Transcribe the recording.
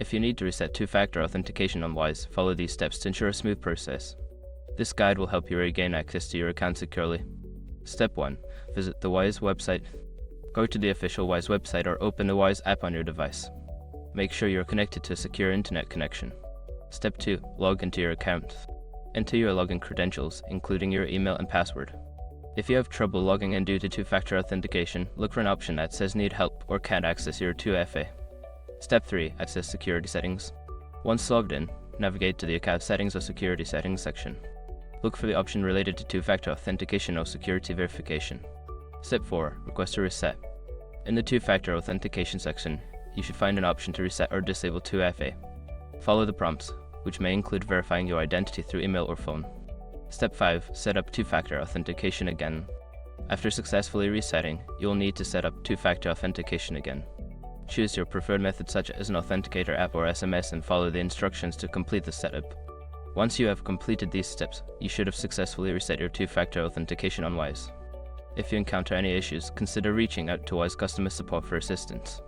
If you need to reset two-factor authentication on Wise, follow these steps to ensure a smooth process. This guide will help you regain access to your account securely. Step 1. Visit the Wise website. Go to the official Wise website or open the Wise app on your device. Make sure you're connected to a secure internet connection. Step 2. Log into your account. Enter your login credentials, including your email and password. If you have trouble logging in due to two-factor authentication, look for an option that says need help or can't access your 2FA. Step 3. Access security settings. Once logged in, navigate to the Account Settings or Security Settings section. Look for the option related to two-factor authentication or security verification. Step 4. Request a reset. In the two-factor authentication section, you should find an option to reset or disable 2FA. Follow the prompts, which may include verifying your identity through email or phone. Step 5. Set up two-factor authentication again. After successfully resetting, you will need to set up two-factor authentication again. Choose your preferred method such as an authenticator app or SMS and follow the instructions to complete the setup. Once you have completed these steps, you should have successfully reset your two-factor authentication on Wise. If you encounter any issues, consider reaching out to Wise customer support for assistance.